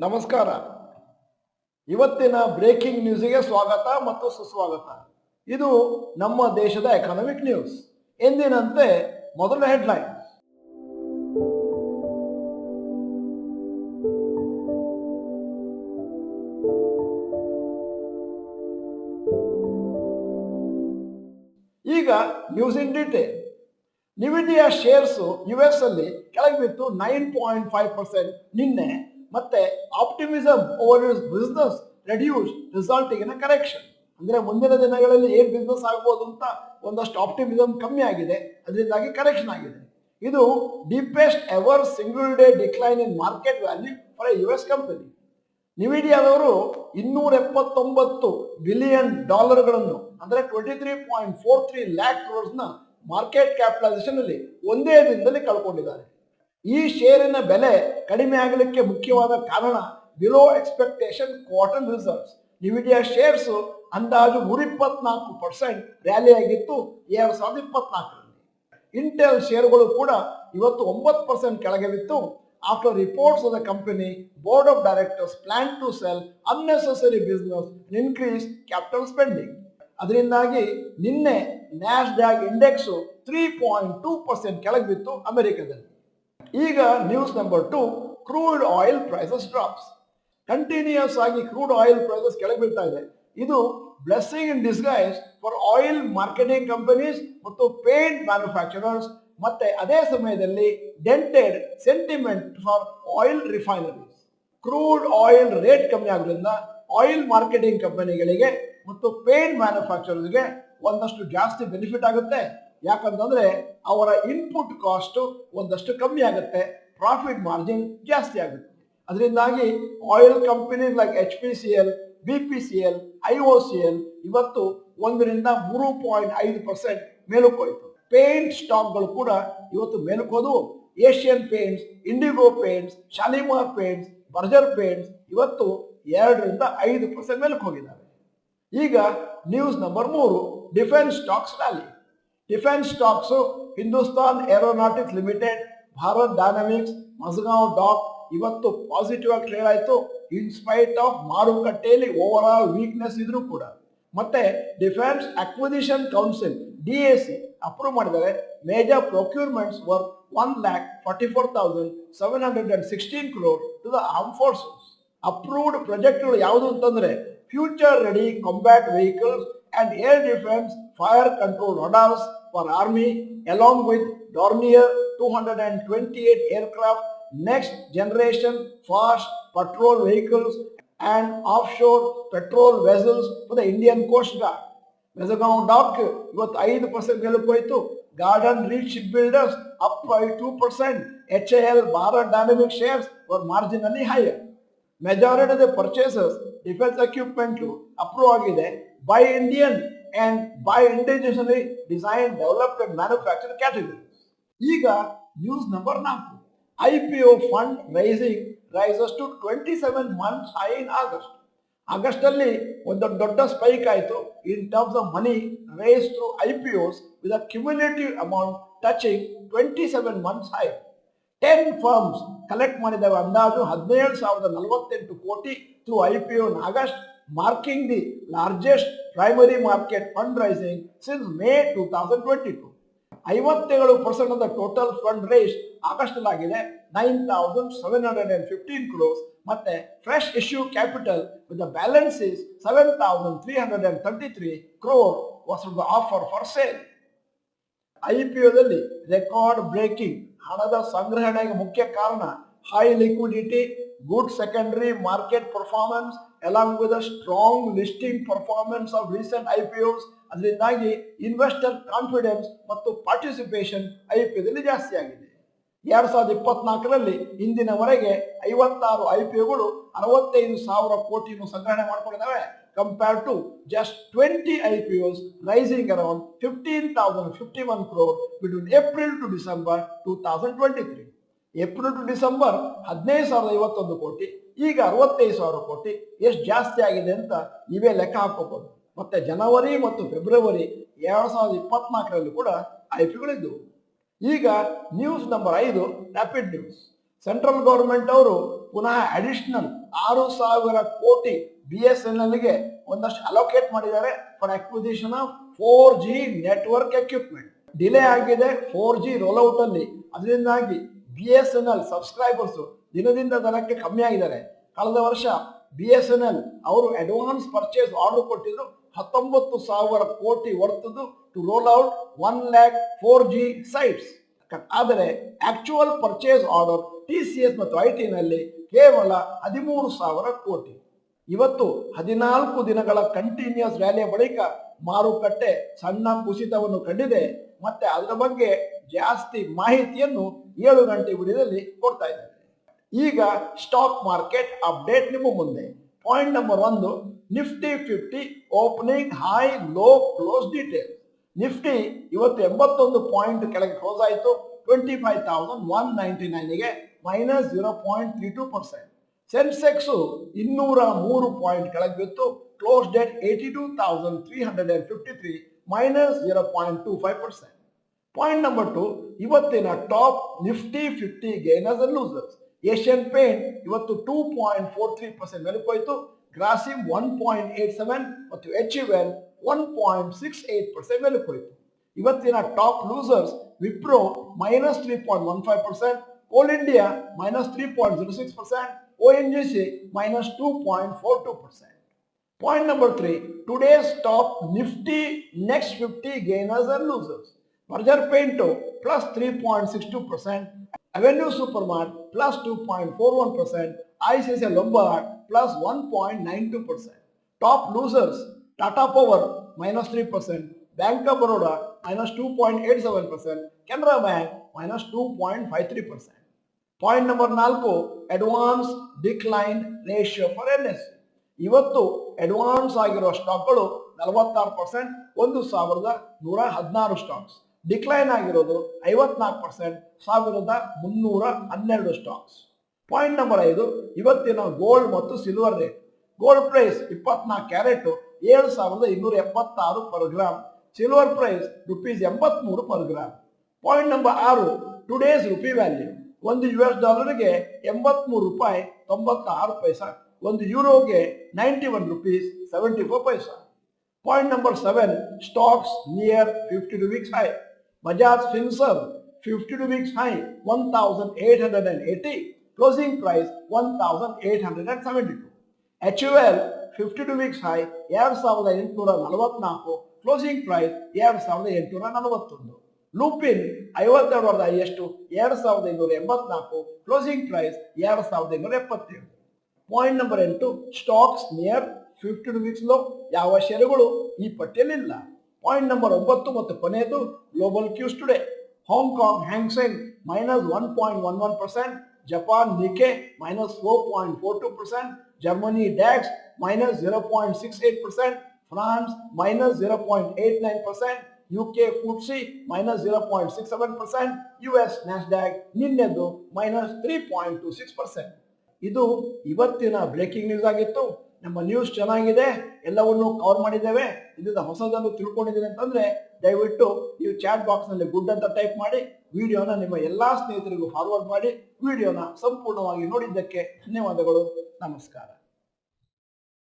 ನಮಸ್ಕಾರ. ಇವತ್ತಿನ ಬ್ರೇಕಿಂಗ್ ನ್ಯೂಸ್ಗೆ ಸ್ವಾಗತ ಮತ್ತು ಸುಸ್ವಾಗತ. ಇದು ನಮ್ಮ ದೇಶದ ಎಕನಾಮಿಕ್ ನ್ಯೂಸ್. ಎಂದಿನಂತೆ ಮೊದಲ ಹೆಡ್ಲೈನ್. ಈಗ news in detail. Nvidia shares US ಅಲ್ಲಿ ಕೆಳಗೆ ಬಿತ್ತು 9.5% ನಿನ್ನೆ. ಮತ್ತೆ optimism over its business reduce resulting in correction. ಅಂದ್ರೆ ಮುಂದಿನ ದಿನಗಳಲ್ಲಿ ಏನ್ ಬಿಸ್ನೆಸ್ ಆಗ್ಬೋದು ಅಂತ ಒಂದಷ್ಟು ಆಪ್ಟಿಮಿಸಮ್ ಕಮ್ಮಿ ಆಗಿದೆ, ಅದರಿಂದಾಗಿ ಕರೆಕ್ಷನ್ ಆಗಿದೆ. ಇದು deepest ever single day decline in market value for a US company. ನಿವಿಡಿಯಾದವರು 279 ಬಿಲಿಯನ್ ಡಾಲರ್ಗಳನ್ನು ಅಂದ್ರೆ 23.43 ಲ್ಯಾಕ್ ಕ್ರೋರ್ಸ್ನ ಮಾರ್ಕೆಟ್ ಕ್ಯಾಪಿಟಲೈಸೇಷನ್ ಅಲ್ಲಿ ಒಂದೇ ದಿನದಲ್ಲಿ ಕಳ್ಕೊಂಡಿದ್ದಾರೆ. ಈ ಷೇರಿನ ಬೆಲೆ ಕಡಿಮೆ ಆಗಲಿಕ್ಕೆ ಮುಖ್ಯವಾದ ಕಾರಣ below expectation quarter results. Nvidia shares ಅಂದಾಜು 124% ರ್ಯಾಲಿ ಆಗಿತ್ತು 2024ರಲ್ಲಿ. ಇಂಟೆಲ್ ಶೇರ್ಗಳು ಕೂಡ ಇವತ್ತು 9% ಕೆಳಗೆ ಬಿತ್ತು. After reports of the company board of directors plan to sell unnecessary business increase capital spending. ಅದರಿಂದಾಗಿ ನಿನ್ನೆ ನ್ಯಾಸ್ಡ್ಯಾಕ್ ಇಂಡೆಕ್ಸ್ 3.2% ಕೆಳಗೆ ಬಿತ್ತು ಅಮೆರಿಕದಲ್ಲಿ. ಈಗ news number 2, crude oil prices drops. Continuous ಆಗಿ ಕ್ರೂಡ್ ಆಯಿಲ್ ಪ್ರೈಸಸ್ ಕೆಳಗೆ ಬೀಳ್ತಾ ಇದೆ. ಇದು blessing in disguise for oil marketing companies ಮತ್ತು ಪೇಂಟ್ ಮ್ಯಾನುಫ್ಯಾಕ್ಚರರ್ಸ್. ಮತ್ತೆ ಅದೇ ಸಮಯದಲ್ಲಿ dented sentiment for oil refineries. Crude oil rate ಕಮ್ಮಿ ಆಗೋದ್ರಿಂದ ಆಯಿಲ್ ಮಾರ್ಕೆಟಿಂಗ್ ಕಂಪನಿಗಳಿಗೆ ಮತ್ತು ಪೇಂಟ್ ಮ್ಯಾನುಫ್ಯಾಕ್ಚರರ್ಸ್ಗೆ ಒಂದಷ್ಟು ಜಾಸ್ತಿ ಬೆನಿಫಿಟ್ ಆಗುತ್ತೆ. ಯಾಕಂತಂದ್ರೆ ಅವರ ಇನ್ಪುಟ್ ಕಾಸ್ಟ್ ಒಂದಷ್ಟು ಕಮ್ಮಿ ಆಗುತ್ತೆ, ಪ್ರಾಫಿಟ್ ಮಾರ್ಜಿನ್ ಜಾಸ್ತಿ ಆಗುತ್ತೆ. ಅದರಿಂದಾಗಿ oil company like HPCL, BPCL, IOCL ಇವತ್ತು 1-3.5% ಮೇಲಕ್ಕೋಯ್ತು. ಪೇಂಟ್ ಸ್ಟಾಕ್ಗಳು ಕೂಡ ಇವತ್ತು ಮೇಲಕ್ಕೋದು. Asian paints, Indigo paints, Shalimar paints, Berger paints ಇವತ್ತು 2-5% ಮೇಲಕ್ಕೆ ಹೋಗಿದ್ದಾರೆ. ಈಗ news number 3, defence stocks rally. Defence stocks Hindustan aeronautics limited, Bharat dynamics, Mazagon dock ಇವತ್ತು ಪಾಸಿಟಿವ್ ಆಗಿ ಟ್ರೇಡ್ ಆಯಿತು ಇನ್ ಸ್ಪೈಟ್ ಆಫ್ ಮಾರುಕಟ್ಟೆಯಲ್ಲಿ ಓವರ್ ಆಲ್ ವೀಕ್ನೆಸ್ ಇದ್ರೂ ಕೂಡ. ಮತ್ತೆ defence acquisition council DAC approve ಮಾಡಿದರೆ major procurements worth 1,44,716 crore to the arm forces. Approved ಪ್ರಾಜೆಕ್ಟ್ಗಳು ಯಾವುದು ಅಂತಂದ್ರೆ future ready combat vehicles and air defense fire control radars for army, along with Dornier 228 aircraft, next generation fast patrol vehicles and offshore patrol vessels for the Indian Coast Guard. Mezagaon Dock ಇವತ್ತು 5% ಮೇಲಕ್ಕೋಯ್ತು. Garden reach shipbuilders up by 2%. HAL Bharat Dynamics shares were marginally higher. Majority of the purchases defense equipment approve ಆಗಿದೆ by Indian and by indigenously designed, developed and manufactured categories. ಈಗ news number 4, IPO fund raising rises to 27 months high in August. August ಅಲ್ಲಿ ಒಂದು ದೊಡ್ಡ spike ಆಯಿತು in terms of money raise through IPOs with a cumulative amount touching 27 months high. 10 firms collect ಮಾಡಿದವೆ ಅಂದಾಜು 17,048 ಕೋಟಿ through IPO in August, marking the largest primary market fundraising since May 2022. 57% of the total fund raised August ಆಗಿದೆ 9,715 crores. ಮತ್ತೆ fresh issue capital with the balance is 7,333 crore was the offer for sale. IPOದಲ್ಲಿ record breaking ಹಣದ ಸಂಗ್ರಹಣೆಗೆ ಮುಖ್ಯ ಕಾರಣ high liquidity, good secondary market performance along with a strong listing performance of recent IPOs. ಅದರಿಂದಾಗಿ investor confidence ಮತ್ತು participation IPOದಲ್ಲಿ ಜಾಸ್ತಿ ಆಗಿದೆ. 2024ರಲ್ಲಿ ಇಂದಿನವರೆಗೆ 56 IPOಗಳು 65,000 ಕೋಟಿಯನ್ನು ಸಂಗ್ರಹಣೆ ಮಾಡಿಕೊಂಡಿದ್ದಾವೆ, compare to just 20 IPOs rising around 15,051 crore between April to December 2023. April to December 15,051 crore, ಈಗ 65,000 ಕೋಟಿ. ಎಷ್ಟು ಜಾಸ್ತಿ ಆಗಿದೆ ಅಂತ ನೀವೇ ಲೆಕ್ಕ ಹಾಕೋಬಹುದು. ಮತ್ತೆ ಜನವರಿ ಮತ್ತು ಫೆಬ್ರವರಿ 2024ರಲ್ಲಿ ಕೂಡ IPOಗಳಿದ್ದವು. ಈಗ news number 5, rapid news. Central government ಅವರು ಪುನಃ ಅಡಿಷನಲ್ 6,000 ಕೋಟಿ BSNL ಗೆ ಒಂದಷ್ಟು ಅಲೋಕೇಟ್ ಮಾಡಿದ್ದಾರೆ for acquisition of 4G network equipment. Delay ಆಗಿದೆ 4G ರೋಲ್ಔಟ್ ಅಲ್ಲಿ, ಅದರಿಂದಾಗಿ BSNL ಸಬ್ಸ್ಕ್ರೈಬರ್ಸ್ ದಿನದಿಂದ ದಿನಕ್ಕೆ ಕಮ್ಮಿ ಆಗಿದ್ದಾರೆ. ಕಳೆದ ವರ್ಷ BSNL ಅವರು ಅಡ್ವಾನ್ಸ್ ಪರ್ಚೇಸ್ ಆರ್ಡರ್ ಕೊಟ್ಟಿದ್ರು 19,000 ಕೋಟಿ ವರ್ತದ್ದು to roll out 1 lakh 4G sites. ಆದರೆ ಆಕ್ಚುಯಲ್ ಪರ್ಚೇಸ್ ಆರ್ಡರ್ TCS ಮತ್ತು IT ನಲ್ಲಿ ಕೇವಲ 13,000 ಕೋಟಿ. ಇವತ್ತು 14 ದಿನಗಳ ಕಂಟಿನ್ಯೂಸ್ ರ್ಯಾಲಿಯ ಬಳಿಕ ಮಾರುಕಟ್ಟೆ ಸಣ್ಣ ಕುಸಿತವನ್ನು ಕಂಡಿದೆ. ಮತ್ತೆ ಅದರ ಬಗ್ಗೆ ಜಾಸ್ತಿ ಮಾಹಿತಿಯನ್ನು 7 ಗಂಟೆ ವಿಡಿಯೋದಲ್ಲಿ ಕೊಡ್ತಾ ಇದ್ದೇನೆ. ಈಗ ಸ್ಟಾಕ್ ಮಾರ್ಕೆಟ್ ಅಪ್ಡೇಟ್ ನಿಮ್ಮ ಮುಂದೆ. Point number 1, Nifty 50 opening high low close detail. Nifty ಇವತ್ತು 81 ಪಾಯಿಂಟ್ ಕೆಳಗೆ ಕ್ಲೋಸ್ ಆಯಿತು 25,199ಗೆ -0.32%. ಸೆನ್ಸೆಕ್ಸ್ 203 ಪಾಯಿಂಟ್ ಕೆಳಗೆ ಬಿತ್ತು, ಕ್ಲೋಸ್ ಡೇಟ್ 82,353 -0.25%. ಪಾಯಿಂಟ್ ನಂಬರ್ 2, ಇವತ್ತಿನ top Nifty 50 gainers and losers. Asian paint ಇವತ್ತು 2.43% ಮೆಲುಕೋಯ್ತು, ಗ್ರಾಸಿಮ್ 1.87 ಮತ್ತು HUL 1.68% ಮೆಲುಕೋಯ್ತು. ಇವತ್ತಿನ ಟಾಪ್ ಲೂಸರ್ಸ್ ವಿಪ್ರೋ -3.15%, ಕೋಲ್ India -3.06%, ONGC -2.42%. Point number 3, today's top Nifty next 50 gainers and losers. Berger Painto +3.62%, Avenue Supermart +2.41%, ICICI Lombard +1.92%. Top losers, Tata Power -3%, Bank of Baroda -2.87%, Canara Bank -2.53%. Point number 4, advance decline ratio for NSE. ಇವತ್ತು advance ಆಗಿರುವ ಸ್ಟಾಕ್ಗಳು 46%, 1,116 stocks. Decline ಆಗಿರೋದು 54%, 1,312 stocks. Point number 5, ಇವತ್ತಿನ gold ಮತ್ತು silver rate. Gold price 24 carat 7,276 per gram, silver price ₹83 per gram. Point number 6, today's rupee value. $1 ₹83.96, €1 ₹91.74. Point number 7, stocks near 52 weeks high. Bajaj Finserv 52 weeks high 1,880, closing price 1,872. HUL 52 weeks high 2,844, closing price 2,841. Lupin 52 highest 2,584, closing price 2,577. Point number 8, stocks near 52 weeks low. ಯಾವ ಷೇರುಗಳು ಈ ಪಟ್ಟಿಯಲ್ಲಿಲ್ಲ. Point number 9 ಮತ್ತು ಕೊನೆಯದು global cues today. Hong Kong Hang Seng -1.11%, Japan Nikkei -4.42%, Germany DAX -0.68%, France -0.89%, UK FTSE -0.67%, US Nasdaq ನಿನ್ನೆದು -3.26%. ಇದು ಇವತ್ತಿನ breaking news ಆಗಿತ್ತು. ನಮ್ಮ ನ್ಯೂಸ್ ಚೆನ್ನಾಗಿದೆ, ಎಲ್ಲವನ್ನೂ ಕವರ್ ಮಾಡಿದ್ದೇವೆ. ಇದರಿಂದ ಹೊಸದನ್ನು ತಿಳ್ಕೊಂಡಿದ್ದೀರಿ ಅಂತಂದ್ರೆ ದಯವಿಟ್ಟು ನೀವು ಚಾಟ್ ಬಾಕ್ಸ್ ನಲ್ಲಿ ಗುಡ್ ಅಂತ ಟೈಪ್ ಮಾಡಿ, ವಿಡಿಯೋನ ನಿಮ್ಮ ಎಲ್ಲಾ ಸ್ನೇಹಿತರಿಗೂ ಫಾರ್ವರ್ಡ್ ಮಾಡಿ. ವಿಡಿಯೋನ ಸಂಪೂರ್ಣವಾಗಿ ನೋಡಿದ್ದಕ್ಕೆ ಧನ್ಯವಾದಗಳು. ನಮಸ್ಕಾರ.